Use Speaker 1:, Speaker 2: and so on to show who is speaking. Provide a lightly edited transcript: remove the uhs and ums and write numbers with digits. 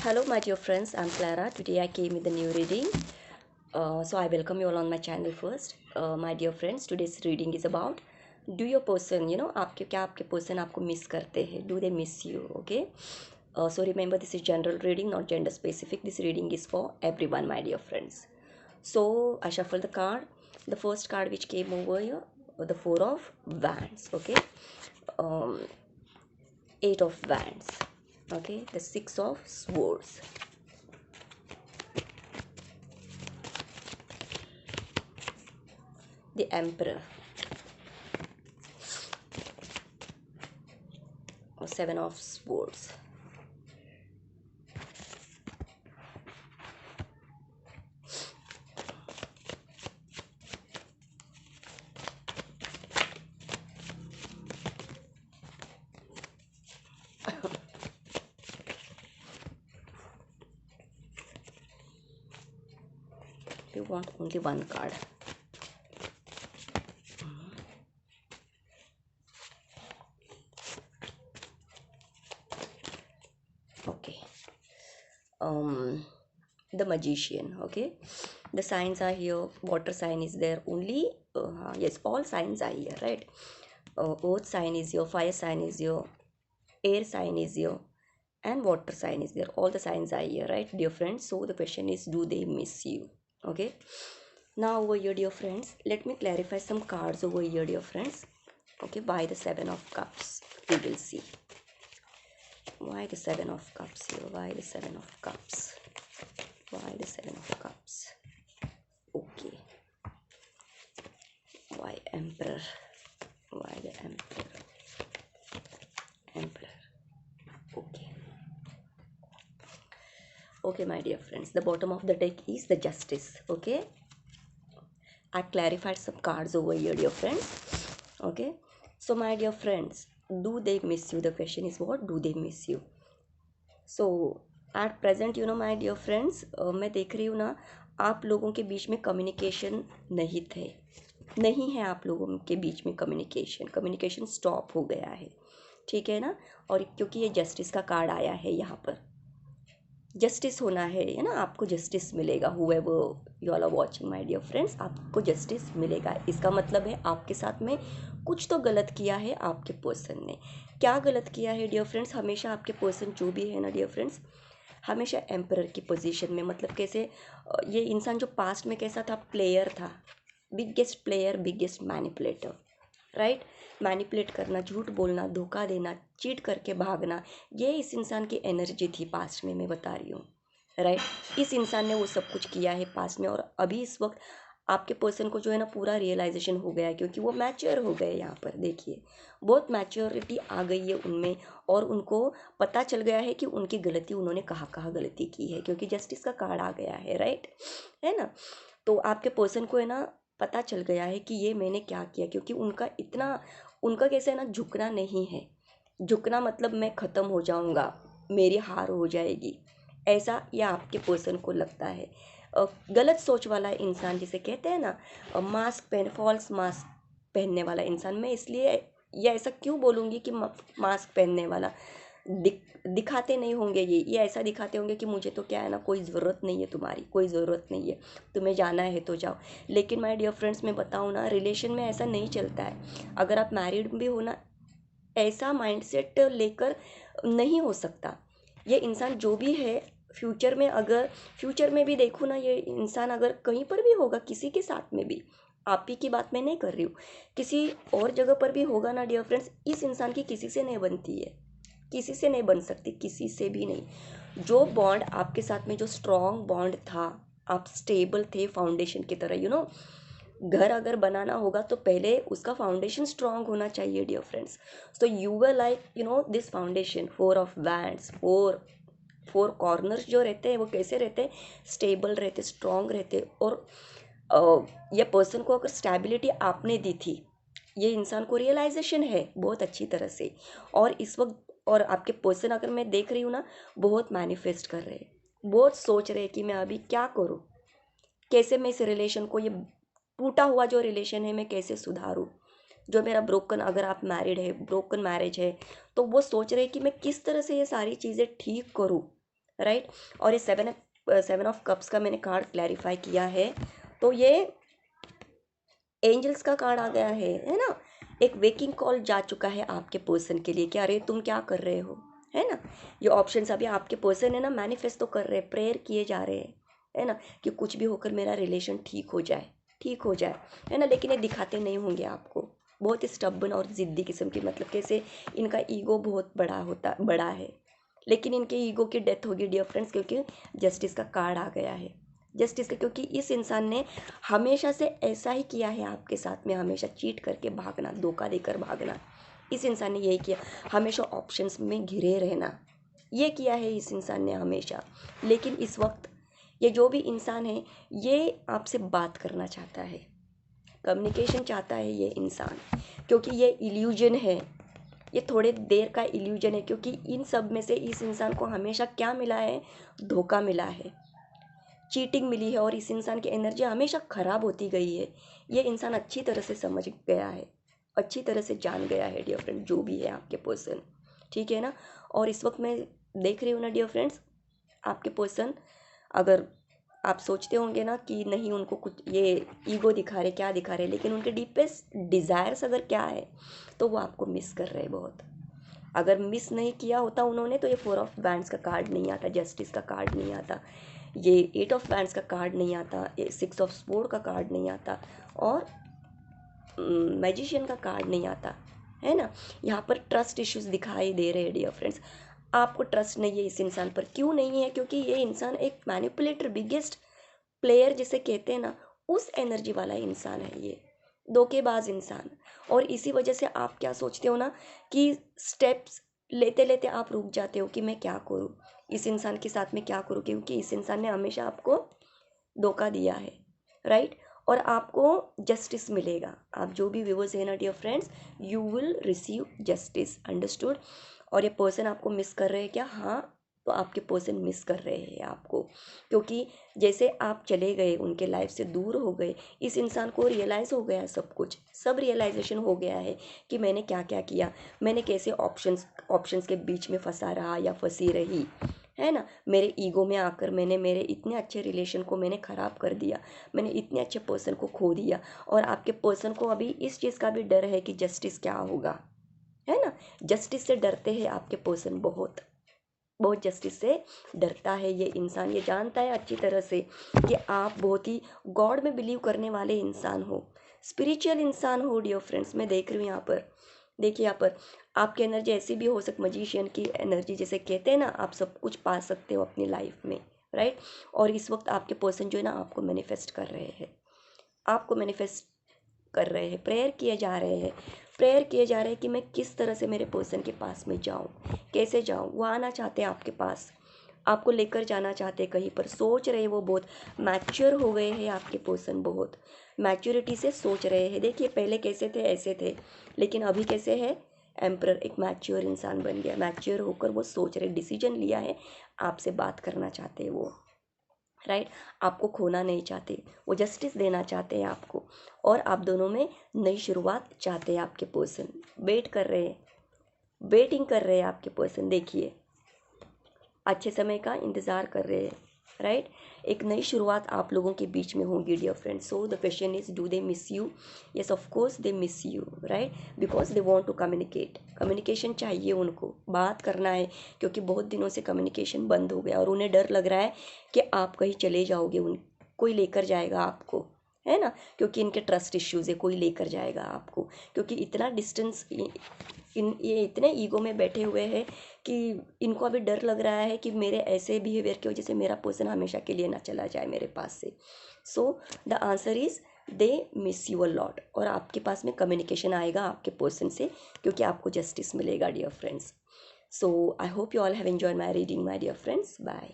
Speaker 1: Hello, my dear friends. I'm Clara. Today I came with a new reading. So I welcome you all on my channel first. My dear friends, today's reading is about do your person, आपके person आपको miss करते हैं? Do they miss you? Okay. So remember, this is general reading, not gender specific. This reading is for everyone, my dear friends. So I shuffle the card. The first card which came over here, the Four of Wands. Okay. Um, Eight of Wands. Okay. The Six of Swords. The Emperor. Or Seven of Swords. You want only one card. Okay. The Magician. Okay. The signs are here. Water sign is there only. Yes, all signs are here, right? Earth sign is here. Fire sign is here. Air sign is here. And water sign is there. All the signs are here, right, dear friends? So the question is, do they miss you? Okay. Now over here, dear friends, let me clarify some cards over here, dear friends. Okay, by the Seven of Cups, we will see. Why the Seven of Cups here? Why the Seven of Cups? Why the Seven of Cups? Okay. Why Emperor? Why the Emperor? Emperor. Okay. Okay, my dear friends, the bottom of the deck is the Justice. Okay. I clarified some cards over here, dear friends. Okay. So, my dear friends, do they miss you? The question is, what do they miss you? So at present my dear friends, मैं देख रही हूँ ना, आप लोगों के बीच में कम्युनिकेशन नहीं है आप लोगों के बीच में कम्युनिकेशन स्टॉप हो गया है, ठीक है ना। और क्योंकि ये जस्टिस का कार्ड आया है, यहाँ पर जस्टिस होना है ना, आपको जस्टिस मिलेगा। However you all are watching my dear friends, आपको जस्टिस मिलेगा। इसका मतलब है आपके साथ में कुछ तो गलत किया है आपके पर्सन ने। क्या गलत किया है डियर फ्रेंड्स? हमेशा आपके पर्सन जो भी है ना डियर फ्रेंड्स, हमेशा एम्परर की पोजीशन में, मतलब कैसे, ये इंसान जो पास्ट में कैसा था, प्लेयर था, biggest player, biggest manipulator, right. Manipulate करना, झूठ बोलना, धोखा देना, चीट करके भागना, ये इस इंसान की एनर्जी थी पास्ट में, मैं बता रही हूँ, राइट। इस इंसान ने वो सब कुछ किया है पास्ट में, और अभी इस वक्त आपके पर्सन को जो है ना पूरा रियलाइजेशन हो गया है, क्योंकि वो मैच्योर हो गए। यहाँ पर देखिए, बहुत मैच्योरिटी आ गई है उनमें, और उनको पता चल गया है कि उनकी गलती, उन्होंने कहाँ कहाँ गलती की है, क्योंकि जस्टिस का कार्ड आ गया है, राइट, है ना। तो आपके पर्सन को है ना पता चल गया है कि ये मैंने क्या किया, क्योंकि उनका कैसे है ना, झुकना नहीं है। झुकना मतलब मैं ख़त्म हो जाऊंगा, मेरी हार हो जाएगी, ऐसा या आपके पर्सन को लगता है। गलत सोच वाला इंसान, जिसे कहते हैं ना मास्क पहन, फॉल्स मास्क पहनने वाला इंसान। मैं इसलिए ये ऐसा क्यों बोलूँगी कि मास्क पहनने वाला, दिखाते नहीं होंगे, ये ऐसा दिखाते होंगे कि मुझे तो क्या है ना, कोई ज़रूरत नहीं है तुम्हारी, कोई ज़रूरत नहीं है, तुम्हें जाना है तो जाओ। लेकिन माय डियर फ्रेंड्स, मैं बताऊँ ना, रिलेशन में ऐसा नहीं चलता है। अगर आप मैरिड भी हो ना, ऐसा माइंडसेट लेकर नहीं हो सकता। ये इंसान जो भी है, फ्यूचर में भी देखूँ ना, ये इंसान अगर कहीं पर भी होगा, किसी के साथ में भी, आप ही की बात मैं नहीं कर रही हूँ, किसी और जगह पर भी होगा ना डियर फ्रेंड्स, इस इंसान की किसी से नहीं बनती है, किसी से नहीं बन सकती, किसी से भी नहीं। जो बॉन्ड आपके साथ में, जो स्ट्रॉन्ग बॉन्ड था, आप स्टेबल थे फाउंडेशन की तरह, घर अगर बनाना होगा तो पहले उसका फाउंडेशन स्ट्रांग होना चाहिए dear friends. So you were like this foundation, four of wands, four corners जो रहते हैं वो कैसे रहते हैं, स्टेबल रहते, स्ट्रांग रहते। और ये पर्सन को अगर स्टेबिलिटी आपने दी थी, ये इंसान को रियलाइजेशन है बहुत अच्छी तरह से। और इस वक्त, और आपके पर्सन अगर मैं देख रही हूँ ना, बहुत मैनिफेस्ट कर रहे हैं, बहुत सोच रहे हैं कि मैं अभी क्या करूँ, कैसे मैं इस रिलेशन को, ये टूटा हुआ जो रिलेशन है, मैं कैसे सुधारूँ, जो मेरा ब्रोकन, अगर आप मैरिड है, ब्रोकन मैरिज है, तो वो सोच रहे हैं कि मैं किस तरह से ये सारी चीज़ें ठीक करूँ, राइट। और ये 7 ऑफ कप्स का मैंने कार्ड क्लैरिफाई किया है, तो ये एंजल्स का कार्ड आ गया है ना। एक वेकिंग कॉल जा चुका है आपके पर्सन के लिए कि अरे तुम क्या कर रहे हो, है ना। ये ऑप्शंस अभी आपके पर्सन है ना मैनिफेस्ट तो कर रहे हैं, प्रेयर किए जा रहे हैं, है ना, कि कुछ भी होकर मेरा रिलेशन ठीक हो जाए, ठीक हो जाए, है ना। लेकिन ये दिखाते नहीं होंगे आपको, बहुत ही स्टब्बन और ज़िद्दी किस्म की, मतलब कैसे इनका ईगो बहुत बड़ा है। लेकिन इनके ईगो की डेथ होगी डियर फ्रेंड्स, क्योंकि जस्टिस का कार्ड आ गया है। जस्टिस का, क्योंकि इस इंसान ने हमेशा से ऐसा ही किया है आपके साथ में, हमेशा चीट करके भागना, धोखा देकर भागना। इस इंसान ने यही किया, हमेशा ऑप्शंस में घिरे रहना, ये किया है इस इंसान ने हमेशा। लेकिन इस वक्त ये जो भी इंसान है, ये आपसे बात करना चाहता है, कम्युनिकेशन चाहता है ये इंसान, क्योंकि ये इल्यूजन है, ये थोड़े देर का इल्यूजन है। क्योंकि इन सब में से इस इंसान को हमेशा क्या मिला है, धोखा मिला है, चीटिंग मिली है, और इस इंसान की एनर्जी हमेशा ख़राब होती गई है। ये इंसान अच्छी तरह से समझ गया है, अच्छी तरह से जान गया है डियर फ्रेंड, जो भी है आपके पर्सन, ठीक है ना। और इस वक्त मैं देख रही हूँ ना डियर फ्रेंड्स, आपके पर्सन, अगर आप सोचते होंगे ना कि नहीं उनको कुछ ये ईगो दिखा रहे, क्या दिखा रहे, लेकिन उनके डीपेस्ट डिज़ायर्स अगर क्या है, तो वो आपको मिस कर रहे हैं बहुत। अगर मिस नहीं किया होता उन्होंने, तो ये 4 ऑफ वैंड्स का कार्ड नहीं आता, जस्टिस का कार्ड नहीं आता, ये 8 ऑफ वैंड्स का कार्ड नहीं आता, 6 ऑफ स्पोर्ड का कार्ड नहीं आता, और मैजिशियन का कार्ड नहीं आता, है ना। यहाँ पर ट्रस्ट इश्यूज दिखाई दे रहे हैं डियर फ्रेंड्स। आपको ट्रस्ट नहीं है इस इंसान पर, क्यों नहीं है, क्योंकि ये इंसान एक मैनिपुलेटर, बिगेस्ट प्लेयर जिसे कहते हैं ना, उस एनर्जी वाला इंसान है ये, धोखेबाज इंसान। और इसी वजह से आप क्या सोचते हो ना, कि स्टेप्स लेते लेते आप रुक जाते हो कि मैं क्या करूँ, इस इंसान के साथ में क्या करूँ, क्योंकि इस इंसान ने हमेशा आपको धोखा दिया है, राइट। और आपको जस्टिस मिलेगा, आप जो भी व्यूवर्स है ना dear friends, you will receive justice, understood. और ये पर्सन आपको मिस कर रहे हैं क्या, हाँ, तो आपके पर्सन मिस कर रहे हैं आपको, क्योंकि जैसे आप चले गए, उनके लाइफ से दूर हो गए, इस इंसान को रियलाइज़ हो गया सब कुछ, सब रियलाइजेशन हो गया है कि मैंने क्या क्या किया, मैंने कैसे ऑप्शंस ऑप्शंस के बीच में फंसा रहा या फंसी रही, है ना। मेरे ईगो में आकर मैंने मेरे इतने अच्छे रिलेशन को मैंने ख़राब कर दिया, मैंने इतने अच्छे पर्सन को खो दिया। और आपके पर्सन को अभी इस चीज़ का भी डर है कि जस्टिस क्या होगा, है ना। जस्टिस से डरते हैं आपके पर्सन, बहुत बहुत जस्टिस से डरता है ये इंसान। ये जानता है अच्छी तरह से कि आप बहुत ही गॉड में बिलीव करने वाले इंसान हो, स्पिरिचुअल इंसान हो डियर फ्रेंड्स। मैं देख रही हूँ यहाँ पर, देखिए यहाँ पर आपकी एनर्जी ऐसी भी हो सकती, मजिशियन की एनर्जी जिसे कहते हैं ना, आप सब कुछ पा सकते हो अपनी लाइफ में, राइट। और इस वक्त आपके पर्सन जो है ना, आपको मैनिफेस्ट कर रहे हैं, आपको मैनिफेस्ट कर रहे हैं, प्रेयर किए जा रहे हैं, प्रेयर किए जा रहे हैं कि मैं किस तरह से मेरे पर्सन के पास में जाऊं, कैसे जाऊं। वो आना चाहते हैं आपके पास, आपको लेकर जाना चाहते हैं कहीं पर, सोच रहे हैं वो, बहुत मैच्योर हो गए हैं आपके पर्सन, बहुत मैच्योरिटी से सोच रहे हैं। देखिए पहले कैसे थे, ऐसे थे, लेकिन अभी कैसे है, एम्प्रर, एक मैच्योर इंसान बन गया, मैच्योर होकर वो सोच रहे, डिसीजन लिया है, आपसे बात करना चाहते हैं वो, राइट। आपको खोना नहीं चाहते, वो जस्टिस देना चाहते हैं आपको, और आप दोनों में नई शुरुआत चाहते हैं आपके पर्सन, वेट कर रहे हैं, वेटिंग कर रहे हैं आपके पर्सन, देखिए अच्छे समय का इंतज़ार कर रहे हैं, राइट। एक नई शुरुआत आप लोगों के बीच में होगी dear friends. So the question is, do they miss you, yes of course they miss you, right, because they want to communicate, communication चाहिए उनको, बात करना है, क्योंकि बहुत दिनों से कम्युनिकेशन बंद हो गया, और उन्हें डर लग रहा है कि आप कहीं चले जाओगे, उन कोई लेकर जाएगा आपको, है ना, क्योंकि इनके ट्रस्ट इश्यूज़ है, कोई लेकर जाएगा आपको, क्योंकि इतना डिस्टेंस, ये इतने ईगो में बैठे हुए हैं कि इनको अभी डर लग रहा है कि मेरे ऐसे बिहेवियर की वजह से मेरा पर्सन हमेशा के लिए ना चला जाए मेरे पास से। So the answer is they miss you a lot, और आपके पास में कम्युनिकेशन आएगा आपके पर्सन से, क्योंकि आपको जस्टिस मिलेगा dear friends. So I hope you all have enjoyed my reading my dear friends, bye.